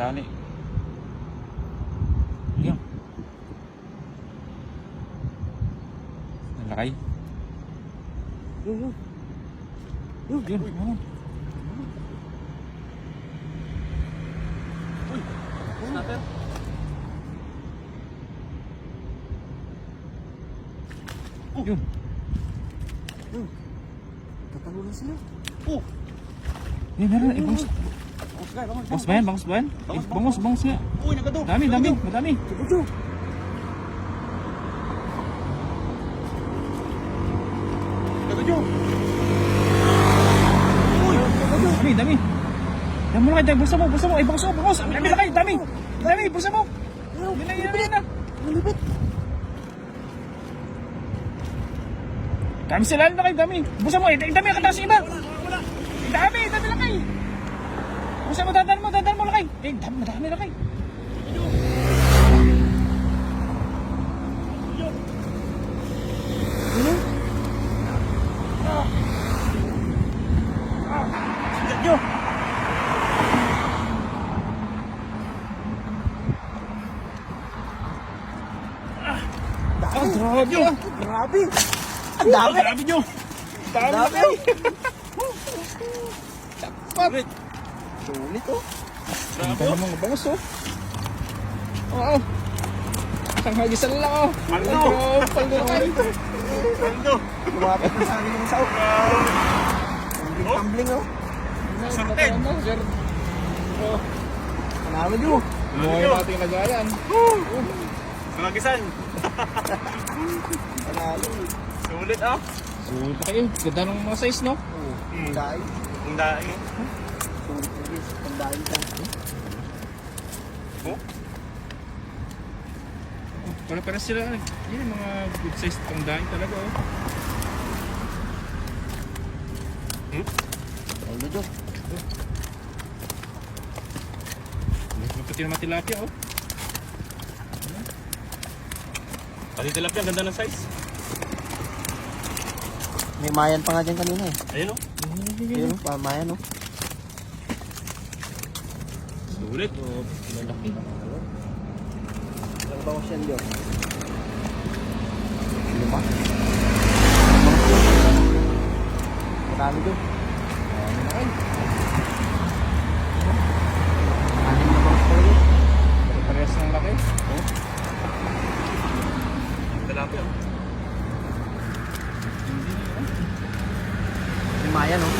Tali. Yan. Nalakay. Yun. Yun. Ano? Snapper. Yun. Tatalo na sila. Yan, meron. Ibangos. Bangos ba yan? Bangos ba yan? Bangos nga. Uy, nagado. Dami. Madami. Siguro. Nagado. Dami. Yan mo lang kayo. Bulsa mo. Ay, bangos. Dami na kayo. Dami. Bulsa mo. Yan na. Malipit. Dami sila na kayo. Dami. Bulsa mo. Dami ang kataas iba. Dami lang kayo. Bulsa mo. Dadaan mo lang kayo. Madami na kayo. Nyo. Grabe. Grabe. Ang dami. Grabe nyo. Dami. Bakit? Sulit oh. Grabe ang mga bangos oh. Oo. Isang hagisan lang oh. Paldo kayo. Lumapit na sa akin yung sao. Tumbling oh. Sarten. Panalo nyo. Mga natin nagayan. Malagisan. Panalo. Sulit ah. Sulit na kayo. Ganda ng mga size no? Ang dahil. Ang daing. Sulit na guys. Ang dahil ka. Oh? Para sila. Yan yung mga good size pangdaing talaga oh. Panalo nyo. Pati naman tilapia oh. Pati tilapia, ganda ng size. May mayan pa nga dyan kanina eh. Ayun oh. Ayun pa, mayan oh. Sulit. Lalaki. Ilang bangos yan dyan? Lima? Marami dyan. Ano na kayo? Anim na bangos pala dyan. Parehas ng laki. Tilapia oh. May mayan oh.